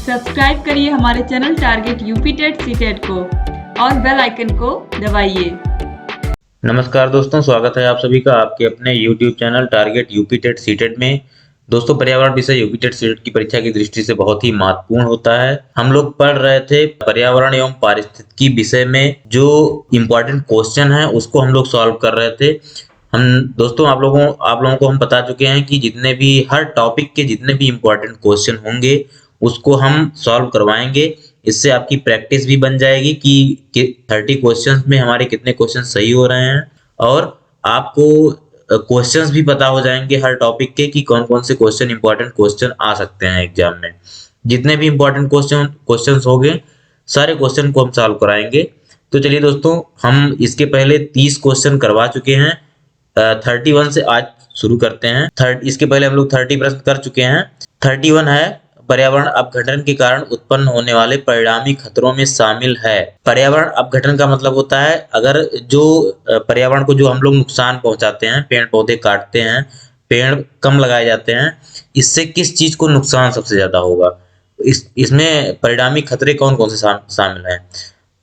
Subscribe करिए हमारे channel target UP TET CTET को और बेल आइकन को दबाइए। नमस्कार दोस्तों, स्वागत है आप सभी का आपके अपने YouTube channel target UP TET CTET में। दोस्तों, पर्यावरण विषय यूपी टेट सीटेट की परीक्षा की दृष्टि से बहुत ही महत्वपूर्ण होता है। हम लोग पढ़ रहे थे पर्यावरण एवं पारिस्थितिकी विषय में जो इम्पोर्टेंट क्वेश्चन है उसको हम लोग सॉल्व कर रहे थे। दोस्तों आप लोगों को हम बता चुके हैं कि जितने भी हर टॉपिक के जितने भी इम्पोर्टेंट क्वेश्चन होंगे उसको हम सॉल्व करवाएंगे। इससे आपकी प्रैक्टिस भी बन जाएगी कि 30 क्वेश्चंस में हमारे कितने क्वेश्चन सही हो रहे हैं और आपको क्वेश्चंस भी पता हो जाएंगे हर टॉपिक के कि कौन कौन से क्वेश्चन इंपॉर्टेंट क्वेश्चन आ सकते हैं एग्जाम में। जितने भी इंपॉर्टेंट क्वेश्चंस होंगे सारे क्वेश्चन को हम सॉल्व कराएंगे। तो चलिए दोस्तों, हम इसके पहले 30 क्वेश्चन करवा चुके हैं। 31 से आज शुरू करते हैं। इसके पहले हम लोग 30 प्रश्न कर चुके हैं। 31 है, पर्यावरण अपघटन के कारण उत्पन्न होने वाले परिणामी खतरों में शामिल है। पर्यावरण अपघटन का मतलब होता है अगर जो पर्यावरण को जो हम लोग नुकसान पहुंचाते हैं, पेड़ पौधे काटते हैं, पेड़ कम लगाए जाते हैं, इससे किस चीज को नुकसान सबसे ज्यादा होगा। इसमें परिणामी खतरे कौन कौन से शामिल हैं।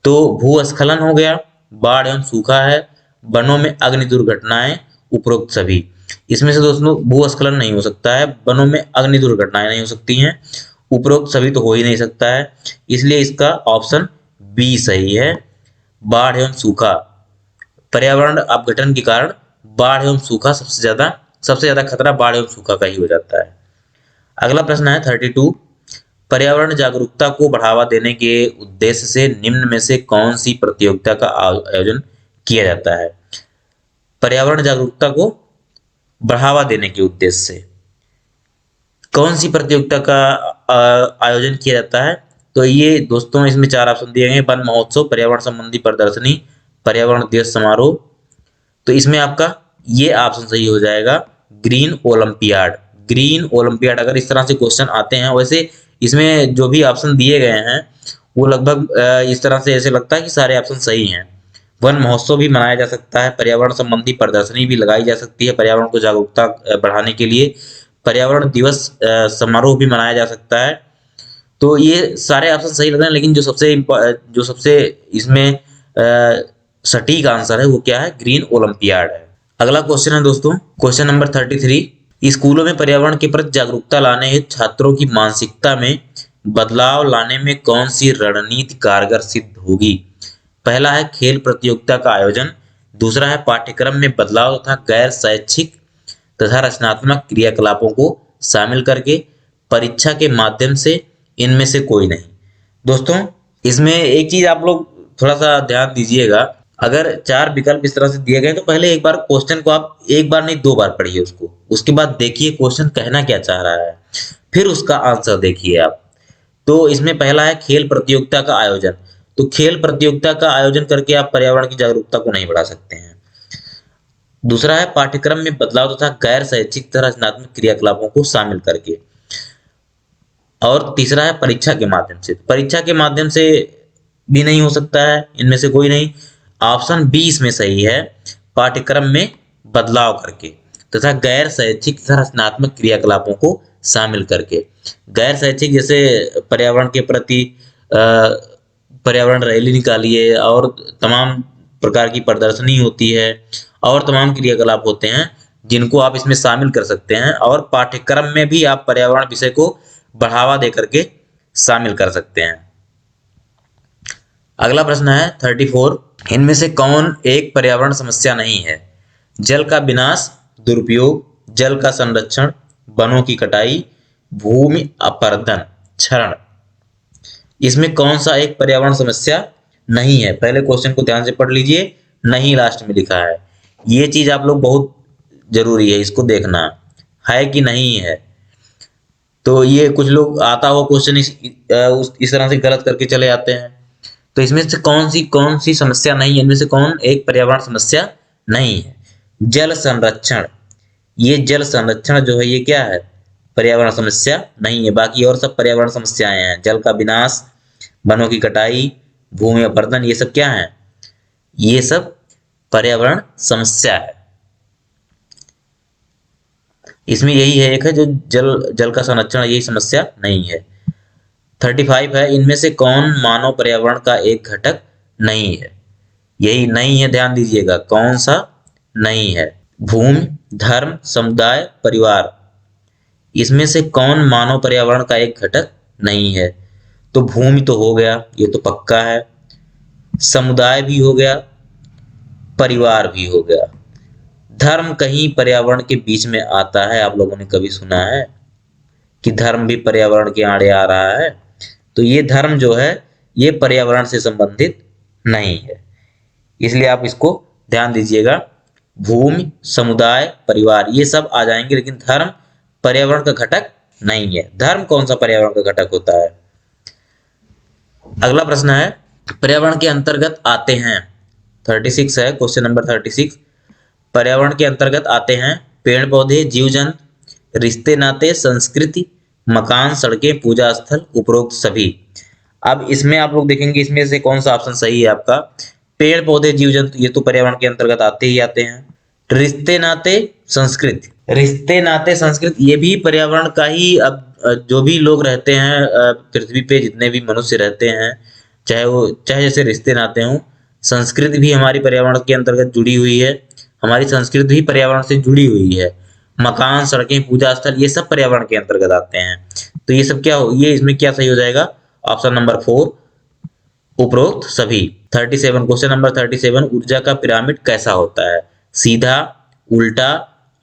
तो भूस्खलन हो गया, बाढ़ एवं सूखा है, वनों में अग्नि दुर्घटनाएं, उपरोक्त सभी। इसमें से दोस्तों भूस्खलन नहीं हो सकता है, वनों में अग्नि दुर्घटनाएं नहीं हो सकती हैं, उपरोक्त सभी तो हो ही नहीं सकता है। इसलिए इसका ऑप्शन बी सही है, बाढ़ एवं सूखा। पर्यावरण अपघटन के कारण बाढ़ एवं सूखा सबसे ज्यादा खतरा बाढ़ एवं सूखा का ही हो जाता है। अगला प्रश्न है 32, पर्यावरण जागरूकता को बढ़ावा देने के उद्देश्य से निम्न में से कौन सी प्रतियोगिता का आयोजन किया जाता है। पर्यावरण जागरूकता को बढ़ावा देने के उद्देश्य से कौन सी प्रतियोगिता का आयोजन किया जाता है। तो ये दोस्तों इसमें 4 ऑप्शन दिए गए, वन महोत्सव, पर्यावरण संबंधी प्रदर्शनी, पर्यावरण दिवस समारोह। तो इसमें आपका ये ऑप्शन सही हो जाएगा, ग्रीन ओलंपियाड। ग्रीन ओलंपियाड अगर इस तरह से क्वेश्चन आते हैं, वैसे इसमें जो भी ऑप्शन दिए गए हैं वो लगभग इस तरह से ऐसे लगता है कि सारे ऑप्शन सही हैं। वन महोत्सव भी मनाया जा सकता है, पर्यावरण संबंधी प्रदर्शनी भी लगाई जा सकती है पर्यावरण को जागरूकता बढ़ाने के लिए, पर्यावरण दिवस समारोह भी मनाया जा सकता है। तो ये सारे ऑप्शन सही लग रहे हैं, लेकिन जो सबसे इसमें सटीक आंसर है वो क्या है, ग्रीन ओलंपियाड है। अगला क्वेश्चन है दोस्तों, क्वेश्चन नंबर 33, स्कूलों में पर्यावरण के प्रति जागरूकता लाने हेतु छात्रों की मानसिकता में बदलाव लाने में कौन सी रणनीति कारगर सिद्ध होगी। पहला है खेल प्रतियोगिता का आयोजन, दूसरा है पाठ्यक्रम में बदलाव तथा गैर शैक्षिक तथा रचनात्मक क्रियाकलापों को शामिल करके, परीक्षा के माध्यम से, इनमें से कोई नहीं। दोस्तों इसमें एक चीज आप लोग थोड़ा सा ध्यान दीजिएगा, अगर 4 विकल्प इस तरह से दिए गए तो पहले एक बार क्वेश्चन को आप एक बार नहीं 2 बार पढ़िए उसको, उसके बाद देखिए क्वेश्चन कहना क्या चाह रहा है, फिर उसका आंसर देखिए आप। तो इसमें पहला है खेल प्रतियोगिता का आयोजन, तो खेल प्रतियोगिता का आयोजन करके आप पर्यावरण की जागरूकता को नहीं बढ़ा सकते हैं। दूसरा है पाठ्यक्रम में बदलाव तथा गैर शैक्षिक तथा रचनात्मक क्रियाकलापों को शामिल करके, और तीसरा है परीक्षा के माध्यम से। परीक्षा के माध्यम से भी नहीं हो सकता है, इनमें से कोई नहीं। ऑप्शन बी इसमें सही है, पाठ्यक्रम में बदलाव करके तथा गैर शैक्षिक तथा रचनात्मक क्रियाकलापों को शामिल करके। गैर शैक्षिक जैसे पर्यावरण के प्रति पर्यावरण रैली निकालिए और तमाम प्रकार की प्रदर्शनी होती है और तमाम क्रियाकलाप होते हैं जिनको आप इसमें शामिल कर सकते हैं, और पाठ्यक्रम में भी आप पर्यावरण विषय को बढ़ावा दे करके शामिल कर सकते हैं। अगला प्रश्न है 34, इनमें से कौन एक पर्यावरण समस्या नहीं है। जल का विनाश, दुरुपयोग, जल का संरक्षण, वनों की कटाई, भूमि अपरदन, क्षरण। इसमें कौन सा एक पर्यावरण समस्या नहीं है। पहले क्वेश्चन को ध्यान से पढ़ लीजिए, नहीं लास्ट में लिखा है। ये चीज आप लोग बहुत जरूरी है, इसको देखना है कि नहीं है। तो ये कुछ लोग आता हुआ क्वेश्चन इस तरह से गलत करके चले आते हैं। तो इसमें से कौन सी समस्या नहीं है, इनमें से कौन एक पर्यावरण समस्या नहीं है। जल संरक्षण, ये जल संरक्षण जो है ये क्या है, पर्यावरण समस्या नहीं है। बाकी और सब पर्यावरण समस्याएं हैं, जल का विनाश, वनों की कटाई, भूमि अपरदन, ये सब क्या है, ये सब पर्यावरण समस्या है। इसमें यही है एक है जो जल का संरक्षण, यही समस्या नहीं है। 35 है, इनमें से कौन मानव पर्यावरण का एक घटक नहीं है? यही नहीं है, ध्यान दीजिएगा, कौन सा नहीं है? भूमि, धर्म, समुदाय, परिवार, इसमें से कौन मानव पर्यावरण का एक घटक नहीं है? तो भूमि तो हो गया, ये तो पक्का है, समुदाय भी हो गया, परिवार भी हो गया। धर्म कहीं पर्यावरण के बीच में आता है? आप लोगों ने कभी सुना है कि धर्म भी पर्यावरण के आड़े आ रहा है? तो ये धर्म जो है ये पर्यावरण से संबंधित नहीं है, इसलिए आप इसको ध्यान दीजिएगा। भूमि, समुदाय, परिवार ये सब आ जाएंगे, लेकिन धर्म पर्यावरण का घटक नहीं है। धर्म कौन सा पर्यावरण का घटक होता है? अगला प्रश्न है, पर्यावरण के अंतर्गत आते हैं, 36 है, क्वेश्चन नंबर 36। पर्यावरण के अंतर्गत आते हैं पेड़ पौधे, जीव जंतु, रिश्ते नाते, संस्कृति, मकान, सड़कें, पूजा स्थल, उपरोक्त सभी। अब इसमें आप लोग देखेंगे इसमें से कौन सा ऑप्शन सही है आपका? पेड़ पौधे, जीव जंतु ये तो पर्यावरण के अंतर्गत आते ही आते हैं। रिश्ते नाते, संस्कृति, रिश्ते नाते संस्कृति ये भी पर्यावरण का ही। अब जो भी लोग रहते हैं पृथ्वी पे, जितने भी मनुष्य रहते हैं, चाहे जैसे रिश्ते नाते हों, संस्कृति भी हमारी पर्यावरण के अंतर्गत जुड़ी हुई है। हमारी संस्कृति भी पर्यावरण से जुड़ी हुई है। मकान, सड़कें, पूजा स्थल ये सब पर्यावरण के अंतर्गत आते हैं। तो ये सब क्या हो, ये इसमें क्या सही हो जाएगा? ऑप्शन नंबर 4, उपरोक्त सभी। 37, क्वेश्चन नंबर 37, ऊर्जा का पिरामिड कैसा होता है? सीधा, उल्टा,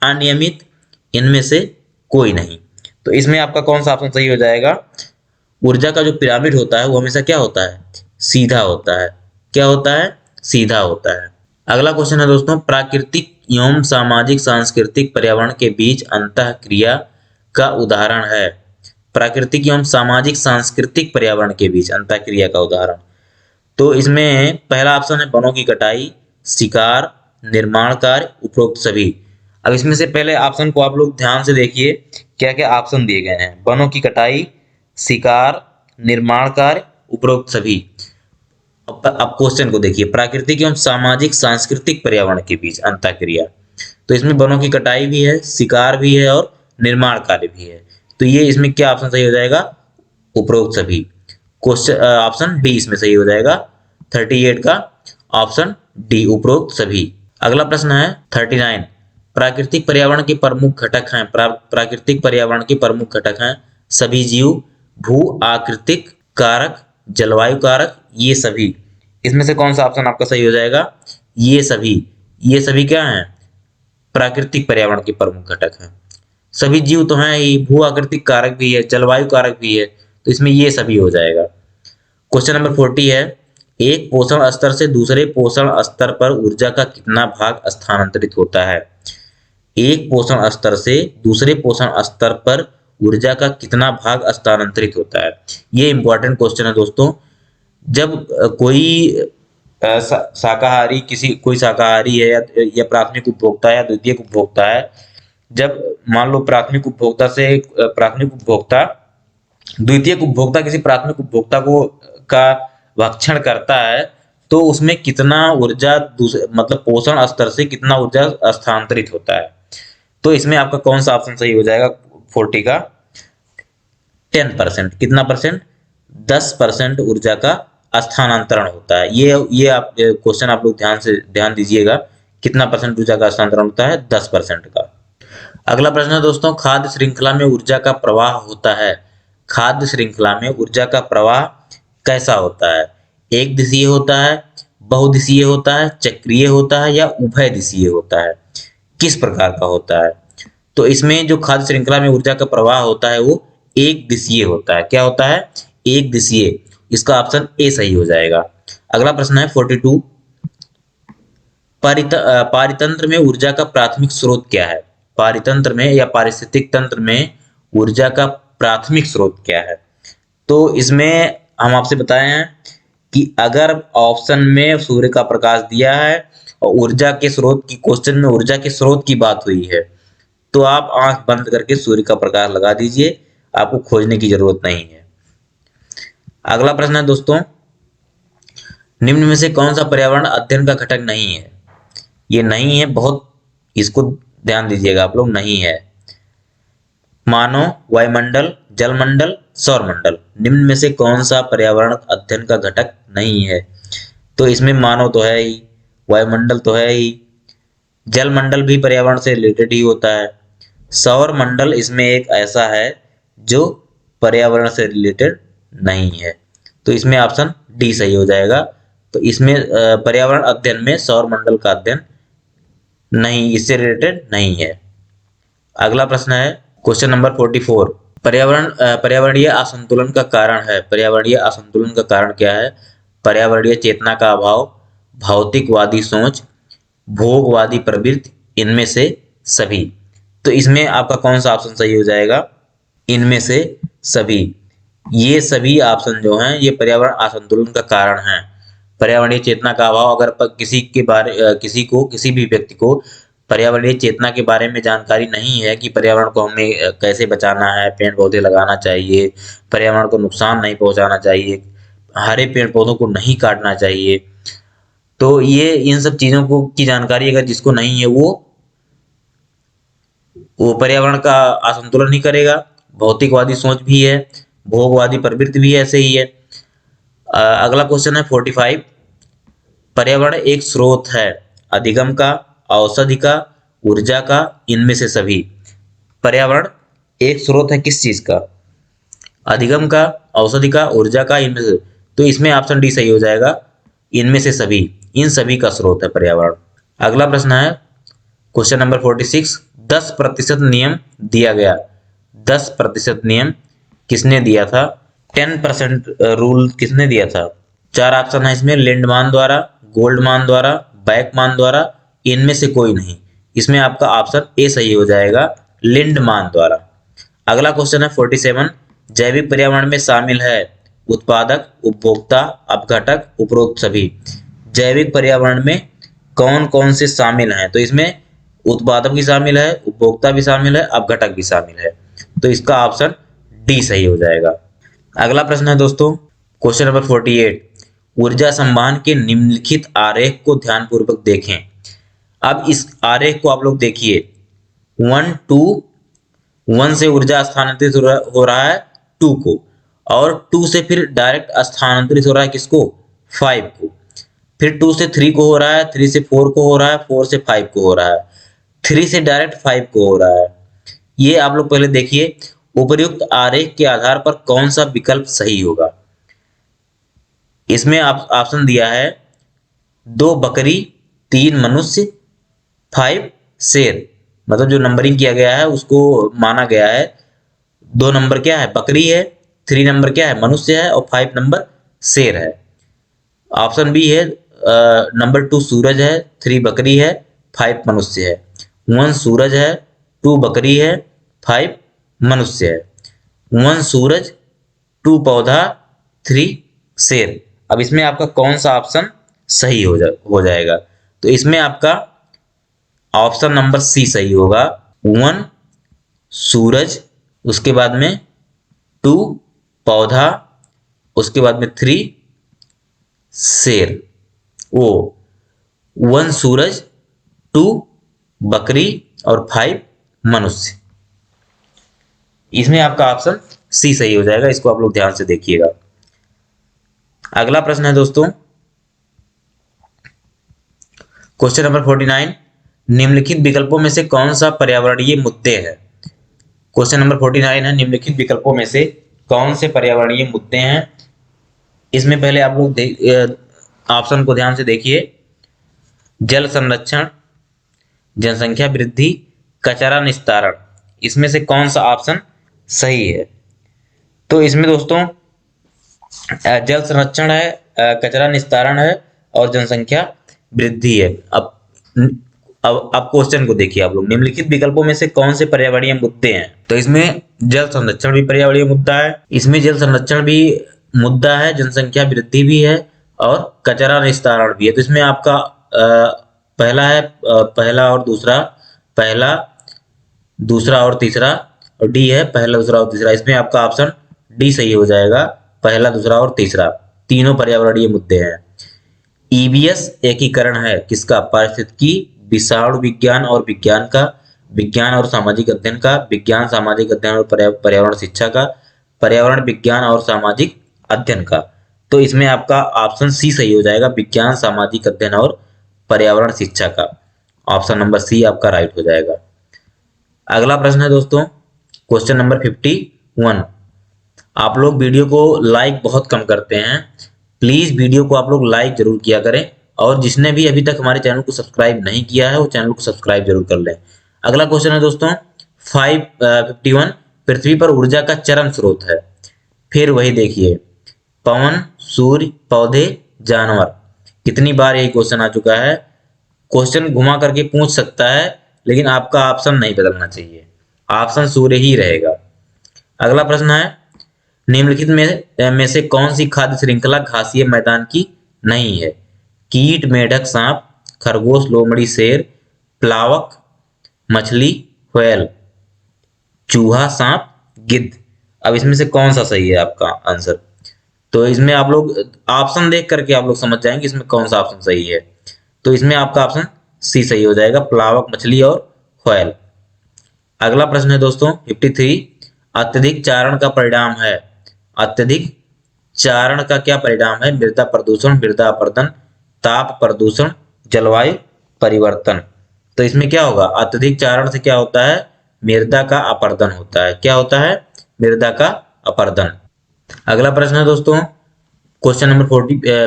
अनियमित, इनमें से कोई नहीं। तो इसमें आपका कौन सा ऑप्शन सही हो जाएगा? ऊर्जा का जो पिरामिड होता है वो हमेशा क्या होता है? सीधा होता है। क्या होता है? सीधा होता है। अगला क्वेश्चन है दोस्तों, प्राकृतिक एवं सामाजिक सांस्कृतिक पर्यावरण के बीच अंतःक्रिया का उदाहरण है। प्राकृतिक एवं सामाजिक सांस्कृतिक पर्यावरण के बीच अंतःक्रिया का उदाहरण। तो इसमें पहला ऑप्शन है वनों की कटाई, शिकार, निर्माण कार्य, उपरोक्त सभी। अब इसमें से पहले ऑप्शन को आप लोग ध्यान से देखिए, क्या क्या ऑप्शन दिए गए हैं। वनों की कटाई, शिकार, निर्माण कार्य, उपरोक्त सभी। अब क्वेश्चन को देखिए, प्राकृतिक एवं सामाजिक सांस्कृतिक पर्यावरण के बीच अंतःक्रिया। तो इसमें वनों की कटाई भी है, शिकार भी है और निर्माण कार्य भी है। तो ये इसमें क्या ऑप्शन सही हो जाएगा? उपरोक्त सभी। क्वेश्चन ऑप्शन डी इसमें सही हो जाएगा। 38 का ऑप्शन डी, उपरोक्त सभी। अगला प्रश्न है 39, प्राकृतिक पर्यावरण के प्रमुख घटक हैं। प्राकृतिक पर्यावरण के प्रमुख घटक हैं सभी जीव, भू आकृतिक कारक, जलवायु कारक, ये सभी। इसमें से कौन सा ऑप्शन आपका सही हो जाएगा? ये सभी। ये सभी क्या हैं? प्राकृतिक पर्यावरण के प्रमुख घटक हैं। सभी जीव तो हैं ही, भू आकृतिक कारक भी है, जलवायु कारक भी है, तो इसमें ये सभी हो जाएगा। क्वेश्चन नंबर 40 है, एक पोषण स्तर से दूसरे पोषण स्तर पर ऊर्जा का कितना भाग स्थानांतरित होता है? एक पोषण स्तर से दूसरे पोषण स्तर पर ऊर्जा का कितना भाग स्थानांतरित होता है? ये इंपॉर्टेंट क्वेश्चन है दोस्तों। जब कोई शाकाहारी कोई शाकाहारी है या प्राथमिक उपभोक्ता या द्वितीयक उपभोक्ता है, जब मान लो प्राथमिक उपभोक्ता द्वितीयक उपभोक्ता किसी प्राथमिक उपभोक्ता का भक्षण करता है, तो उसमें कितना ऊर्जा मतलब पोषण स्तर से कितना ऊर्जा स्थानांतरित होता है? तो इसमें आपका कौन सा ऑप्शन सही हो जाएगा? 40 का 10%। कितना परसेंट? 10% ऊर्जा का स्थानांतरण होता है। ये आप क्वेश्चन आप लोग ध्यान दीजिएगा, कितना परसेंट ऊर्जा का स्थानांतरण होता है? 10% का। अगला प्रश्न है दोस्तों, खाद्य श्रृंखला में ऊर्जा का प्रवाह होता है। खाद्य श्रृंखला में ऊर्जा का प्रवाह कैसा होता है? एक दिशीय होता है, बहुदिशीय होता है, चक्रीय होता है या उभय दिशीय होता है? किस प्रकार का होता है? तो इसमें जो खाद्य श्रृंखला में ऊर्जा का प्रवाह होता है वो एक दिशीय होता है। क्या होता है? एक दिशीय। इसका ऑप्शन ए सही हो जाएगा। अगला प्रश्न है 42, पारितंत्र में ऊर्जा का प्राथमिक स्रोत क्या है? पारितंत्र में या पारिस्थितिक तंत्र में ऊर्जा का प्राथमिक स्रोत क्या है? तो इसमें हम आपसे बताए हैं कि अगर ऑप्शन में सूर्य का प्रकाश दिया है और ऊर्जा के स्रोत की, क्वेश्चन में ऊर्जा के स्रोत की बात हुई है, तो आप आंख बंद करके सूर्य का प्रकाश लगा दीजिए, आपको खोजने की जरूरत नहीं है। अगला प्रश्न है दोस्तों, निम्न में से कौन सा पर्यावरण अध्ययन का घटक नहीं है? ये नहीं है, बहुत इसको ध्यान दीजिएगा आप लोग, नहीं है। मानव, वायुमंडल, जलमंडल, सौरमंडल। निम्न में से कौन सा पर्यावरण अध्ययन का घटक नहीं है? तो इसमें मानव तो है ही, वायुमंडल तो है ही, जलमंडल भी पर्यावरण से रिलेटेड ही होता है, सौर मंडल इसमें एक ऐसा है जो पर्यावरण से रिलेटेड नहीं है। तो इसमें ऑप्शन डी सही हो जाएगा। तो इसमें पर्यावरण अध्ययन में सौर मंडल का अध्ययन नहीं, इससे रिलेटेड नहीं है। अगला प्रश्न है क्वेश्चन नंबर 44। पर्यावरणीय असंतुलन का कारण है। पर्यावरणीय असंतुलन का कारण क्या है? पर्यावरणीय चेतना का अभाव, भौतिकवादी सोच, भोगवादी प्रवृत्ति, इनमें से सभी। तो इसमें आपका कौन सा ऑप्शन सही हो जाएगा? इनमें से सभी। ये सभी ऑप्शन जो हैं ये पर्यावरण असंतुलन का कारण है। पर्यावरणीय चेतना का अभाव, अगर किसी भी व्यक्ति को पर्यावरणीय चेतना के बारे में जानकारी नहीं है कि पर्यावरण को हमें कैसे बचाना है, पेड़ पौधे लगाना चाहिए, पर्यावरण को नुकसान नहीं पहुंचाना चाहिए, हरे पेड़ पौधों को नहीं काटना चाहिए, तो ये इन सब चीजों को की जानकारी अगर जिसको नहीं है वो पर्यावरण का असंतुलन ही करेगा। भौतिकवादी सोच भी है, भोगवादी प्रवृत्ति भी ऐसे ही है। अगला क्वेश्चन है 45। पर्यावरण एक स्रोत है, अधिगम का, औषधि का, ऊर्जा का, इनमें से सभी। पर्यावरण एक स्रोत है किस चीज का? अधिगम का, औषधि का, ऊर्जा का, इनमें से। तो इसमें ऑप्शन डी सही हो जाएगा, इनमें से सभी, इन सभी का स्रोत है पर्यावरण। अगला प्रश्न है क्वेश्चन नंबर 46। 10% नियम दिया गया। 10% नियम किसने दिया था? 10% रूल किसने दिया था? 4 ऑप्शन है इसमें, लिंडमान द्वारा, गोल्डमान द्वारा, बैकमान द्वारा, इनमें से कोई नहीं। इसमें आपका ऑप्शन ए सही हो जाएगा, लिंडमान द्वारा। अगला क्वेश्चन है 47। जैविक पर्यावरण में शामिल है उत्पादक, उपभोक्ता, अपघटक, उपरोक्त सभी। जैविक पर्यावरण में कौन कौन से शामिल हैं? तो इसमें उत्पादक भी शामिल है, उपभोक्ता भी शामिल है, अपघटक भी शामिल है। तो इसका ऑप्शन डी सही हो जाएगा। अगला प्रश्न है दोस्तों क्वेश्चन नंबर 48। ऊर्जा संवहन के निम्नलिखित आरेख को ध्यानपूर्वक देखें। अब इस आरेख को आप लोग देखिए, 1 2 1 से ऊर्जा स्थानांतरित हो रहा है 2 को, और 2 से फिर डायरेक्ट स्थानांतरित हो रहा है किसको? 5 को। फिर 2 से 3 को हो रहा है, 3 से 4 को हो रहा है, 4 से 5 को हो रहा है, 3 से डायरेक्ट 5 को हो रहा है। ये आप लोग पहले देखिए, उपर्युक्त आरेख के आधार पर कौन सा विकल्प सही होगा। इसमें ऑप्शन दिया है 2 बकरी, 3 मनुष्य, 5 शेर। मतलब जो नंबरिंग किया गया है उसको माना गया है 2 नंबर क्या है? बकरी है, 3 नंबर क्या है? मनुष्य है, और 5 नंबर शेर है। ऑप्शन बी है नंबर 2 सूरज है, 3 बकरी है, 5 मनुष्य है। 1 सूरज है, 2 बकरी है, 5 मनुष्य है। 1 सूरज, 2 पौधा, 3 शेर। अब इसमें आपका कौन सा ऑप्शन सही हो जाएगा? तो इसमें आपका ऑप्शन नंबर सी सही होगा, 1 सूरज, उसके बाद में 2 पौधा, उसके बाद में 3 शेर। ओ 1 सूरज, 2 बकरी और 5 मनुष्य। इसमें आपका ऑप्शन सी सही हो जाएगा। इसको आप लोग ध्यान से देखिएगा। अगला प्रश्न है दोस्तों क्वेश्चन नंबर 49। निम्नलिखित विकल्पों में से कौन सा पर्यावरणीय मुद्दे हैं? क्वेश्चन नंबर 49 है, निम्नलिखित विकल्पों में से कौन से पर्यावरणीय मुद्दे हैं? इसमें पहले आप लोग ऑप्शन को ध्यान से देखिए। जल संरक्षण, जनसंख्या वृद्धि, कचरा निस्तारण, इसमें से कौन सा ऑप्शन सही है? तो इसमें दोस्तों जल संरक्षण है, कचरा निस्तारण है, और जनसंख्या वृद्धि है। अब क्वेश्चन को देखिए आप लोग, निम्नलिखित विकल्पों में से कौन से पर्यावरणीय मुद्दे हैं? तो इसमें जल संरक्षण भी पर्यावरणीय मुद्दा है, इसमें जल संरक्षण भी मुद्दा है, जनसंख्या वृद्धि भी है, और कचरा निस्तारण भी है। तो इसमें आपका पहला है, पहला और दूसरा, पहला, दूसरा और तीसरा, और डी है पहला, दूसरा और तीसरा। इसमें आपका ऑप्शन डी सही हो जाएगा, पहला, दूसरा और तीसरा, तीनों पर्यावरणीय मुद्दे हैं। ईबीएस एकीकरण है किसका? पारिस्थितिकी, विषाणु विज्ञान और विज्ञान का, विज्ञान और सामाजिक अध्ययन का, विज्ञान सामाजिक अध्ययन और पर्यावरण शिक्षा का, पर्यावरण विज्ञान और सामाजिक अध्ययन का। तो इसमें आपका ऑप्शन सी सही हो जाएगा, विज्ञान, सामाजिक अध्ययन और पर्यावरण शिक्षा का। ऑप्शन नंबर सी आपका राइट हो जाएगा। अगला प्रश्न है दोस्तों, क्वेश्चन नंबर 51। आप लोग वीडियो को लाइक बहुत कम करते हैं, प्लीज वीडियो को आप लोग लाइक जरूर किया करें, और जिसने भी अभी तक हमारे चैनल को सब्सक्राइब नहीं किया है वो चैनल को सब्सक्राइब जरूर कर लें। अगला क्वेश्चन है दोस्तों 51, पृथ्वी पर ऊर्जा का चरम स्रोत है। फिर वही देखिए, पवन, सूर्य, पौधे, जानवर। कितनी बार यही क्वेश्चन आ चुका है। क्वेश्चन घुमा करके पूछ सकता है, लेकिन आपका ऑप्शन नहीं बदलना चाहिए, ऑप्शन सूर्य ही रहेगा। अगला प्रश्न है, निम्नलिखित में से कौन सी खाद्य श्रृंखला घासीय मैदान की नहीं है? कीट, मेढक, सांप, खरगोश, लोमड़ी, शेर, प्लावक, मछली, व्हेल, चूहा, सांप, गिद्ध। अब इसमें से कौन सा सही है आपका आंसर? तो इसमें आप लोग ऑप्शन देख करके आप लोग समझ जाएंगे इसमें कौन सा ऑप्शन सही है। तो इसमें आपका ऑप्शन सी सही हो जाएगा, प्लावक, मछली और व्हेल। अगला प्रश्न है दोस्तों 53, अत्यधिक चारण का परिणाम है। अत्यधिक चारण का क्या परिणाम है? मृदा प्रदूषण, मृदा अपरदन, ताप प्रदूषण, जलवायु परिवर्तन। तो इसमें क्या होगा? अत्यधिक चारण से क्या होता है? मृदा का अपरदन होता है। क्या होता है? मृदा का अपरदन। अगला प्रश्न है दोस्तों क्वेश्चन नंबर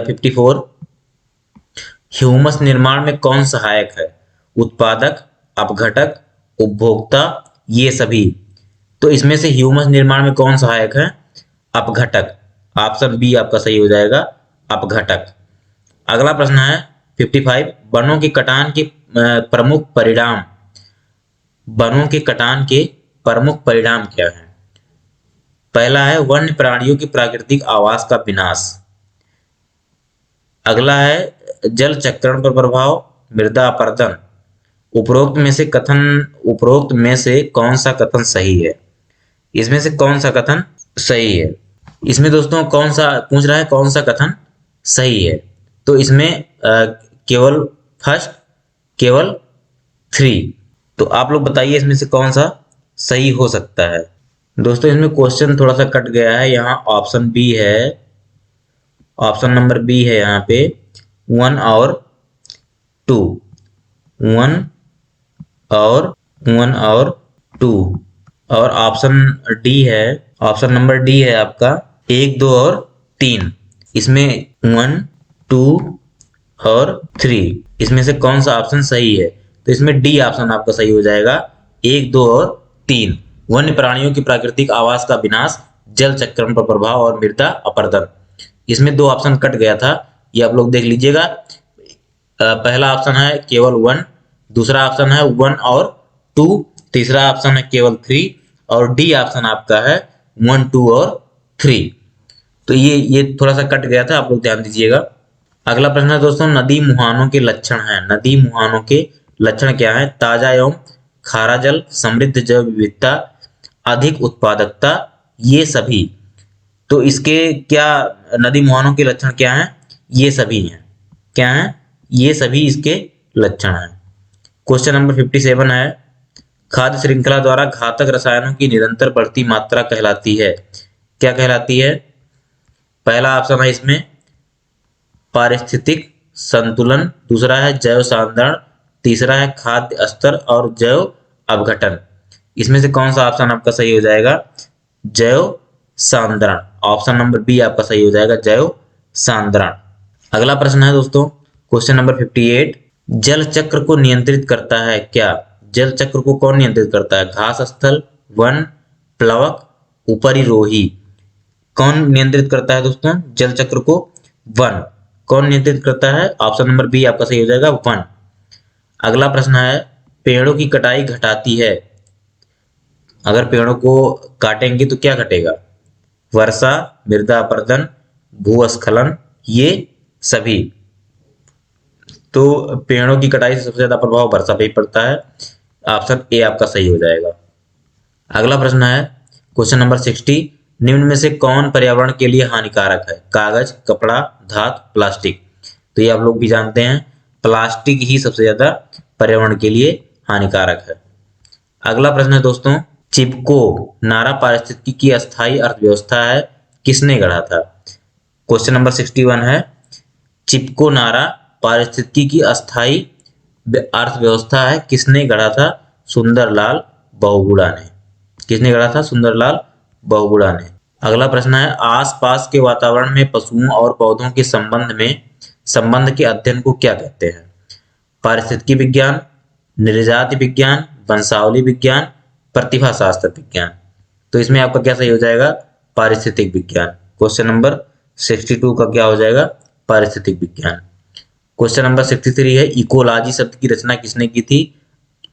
54, ह्यूमस निर्माण में कौन सहायक है? उत्पादक, अपघटक, उपभोक्ता, ये सभी। तो इसमें से ह्यूमस निर्माण में कौन सहायक है? अपघटक। ऑप्शन बी आपका सही हो जाएगा, अपघटक। अगला प्रश्न है 55, वनों के कटान के प्रमुख परिणाम। वनों के कटान के प्रमुख परिणाम क्या है? पहला है वन्य प्राणियों की प्राकृतिक आवास का विनाश। अगला है जल चक्रण पर प्रभाव, मृदा अपरदन। उपरोक्त में से कौन सा कथन सही है? इसमें से कौन सा कथन सही है? इसमें दोस्तों कौन सा पूछ रहा है, कौन सा कथन सही है? तो इसमें केवल फर्स्ट, केवल 3। तो आप लोग बताइए इसमें से कौन सा सही हो सकता है। दोस्तों इसमें क्वेश्चन थोड़ा सा कट गया है, यहाँ ऑप्शन बी है, ऑप्शन नंबर बी है यहाँ पे 1 और 2, 1 और 2, और ऑप्शन डी है, ऑप्शन नंबर डी है आपका 1, 2 और 3। इसमें 1, 2 और 3, इसमें से कौन सा ऑप्शन सही है? तो इसमें डी ऑप्शन आपका सही हो जाएगा, 1, 2 और 3। वन्य प्राणियों की प्राकृतिक आवास का विनाश, जल चक्रण पर प्रभाव और मृदा अपरदन। इसमें 2 ऑप्शन कट गया था, ये आप लोग देख लीजिएगा। पहला ऑप्शन है केवल 1, दूसरा ऑप्शन है 1 और 2, तीसरा ऑप्शन है केवल 3, और डी ऑप्शन आपका है 1, 2 और 3। तो ये थोड़ा सा कट गया था, आप लोग ध्यान दीजिएगा। अगला प्रश्न है दोस्तों, नदी मुहानों के लक्षण है। नदी मुहानों के लक्षण क्या है? ताजा एवं खारा जल, समृद्ध जैव विविधता, अधिक उत्पादकता, ये सभी। तो इसके क्या नदी मुहानों के लक्षण क्या हैं? ये सभी हैं। क्या हैं? ये सभी इसके लक्षण हैं। क्वेश्चन नंबर 57 है, खाद्य श्रृंखला द्वारा घातक रसायनों की निरंतर बढ़ती मात्रा कहलाती है। क्या कहलाती है? पहला ऑप्शन है इसमें पारिस्थितिक संतुलन, दूसरा है जैव सांद्रण, तीसरा है खाद्य स्तर और जैव अपघटन। इसमें से कौन सा ऑप्शन आपका सही हो जाएगा? जैव सांद्रण। ऑप्शन नंबर बी आपका सही हो जाएगा, जैव सांद्रण। अगला प्रश्न है दोस्तों क्वेश्चन नंबर 58, जल चक्र को नियंत्रित करता है क्या? जल चक्र को कौन नियंत्रित करता है? घास स्थल, वन, प्लवक, उपरिरोही। कौन नियंत्रित करता है दोस्तों जल चक्र को? वन। कौन नियंत्रित करता है? ऑप्शन नंबर बी आपका सही हो जाएगा, वन। अगला प्रश्न है, पेड़ों की कटाई घटाती है। अगर पेड़ों को काटेंगे तो क्या घटेगा? वर्षा, मृदा अपरदन, भूस्खलन, ये सभी। तो पेड़ों की कटाई से सबसे ज्यादा प्रभाव वर्षा पे ही पड़ता है। ऑप्शन ए आपका सही हो जाएगा। अगला प्रश्न है क्वेश्चन नंबर 60, निम्न में से कौन पर्यावरण के लिए हानिकारक है? कागज, कपड़ा, धातु, प्लास्टिक। तो ये आप लोग भी जानते हैं, प्लास्टिक ही सबसे ज्यादा पर्यावरण के लिए हानिकारक है। अगला प्रश्न है दोस्तों चिपको नारा पारिस्थितिकी की अस्थायी अर्थव्यवस्था है, किसने गढ़ा था? क्वेश्चन नंबर 61 है, चिपको नारा पारिस्थितिकी की अस्थायी अर्थव्यवस्था है, किसने गढ़ा था? सुंदरलाल बहुगुणा ने। किसने गढ़ा था? सुंदरलाल बहुगुणा ने। अगला प्रश्न है, आसपास के वातावरण में पशुओं और पौधों के संबंध के अध्ययन को क्या कहते हैं? पारिस्थितिकी विज्ञान, नृजाति विज्ञान, वंशावली विज्ञान, प्रतिभा शास्त्र विज्ञान। तो इसमें आपका क्या सही हो जाएगा? पारिस्थितिक विज्ञान। क्वेश्चन नंबर 62 का क्या हो जाएगा? पारिस्थितिक विज्ञान। क्वेश्चन नंबर 63 है, इकोलॉजी शब्द की रचना किसने की थी?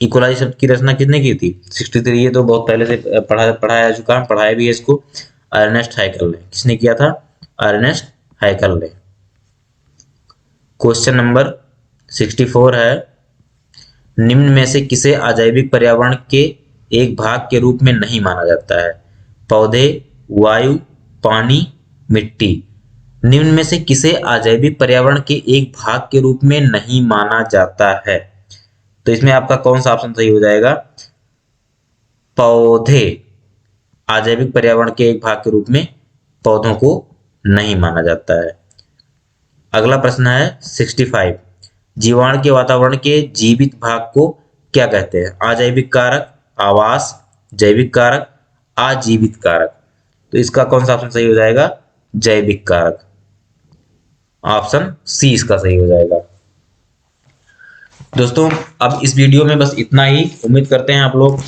इकोलॉजी शब्द की रचना किसने की थी? 63 ये तो बहुत पहले से पढ़ाया चुका है, पढ़ाया भी है इसको। अर्नेस्ट हाइकल ने। किसने किया था? अर्नेस्ट हाइकल ने। क्वेश्चन नंबर 64 है, निम्न में से किसे अजैविक पर्यावरण के एक भाग के रूप में नहीं माना जाता है? पौधे, वायु, पानी, मिट्टी। निम्न में से किसे अजैविक पर्यावरण के एक भाग के रूप में नहीं माना जाता है? तो इसमें आपका कौन सा ऑप्शन सही हो जाएगा? पौधे अजैविक पर्यावरण के एक भाग के रूप में पौधों को नहीं माना जाता है। अगला प्रश्न है 65, जीवाणु के वातावरण के जीवित भाग को क्या कहते हैं? अजैविक कारक, आवास, जैविक कारक, आजीवित कारक। तो इसका कौन सा ऑप्शन सही हो जाएगा? जैविक कारक। ऑप्शन सी इसका सही हो जाएगा। दोस्तों अब इस वीडियो में बस इतना ही। उम्मीद करते हैं आप लोग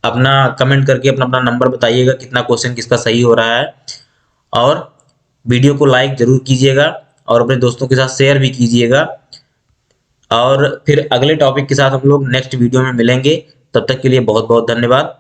अपना कमेंट करके अपना अपना नंबर बताइएगा कितना क्वेश्चन किसका सही हो रहा है, और वीडियो को लाइक जरूर कीजिएगा और अपने दोस्तों के साथ शेयर भी कीजिएगा। और फिर अगले टॉपिक के साथ हम लोग नेक्स्ट वीडियो में मिलेंगे। तब तक के लिए बहुत बहुत धन्यवाद।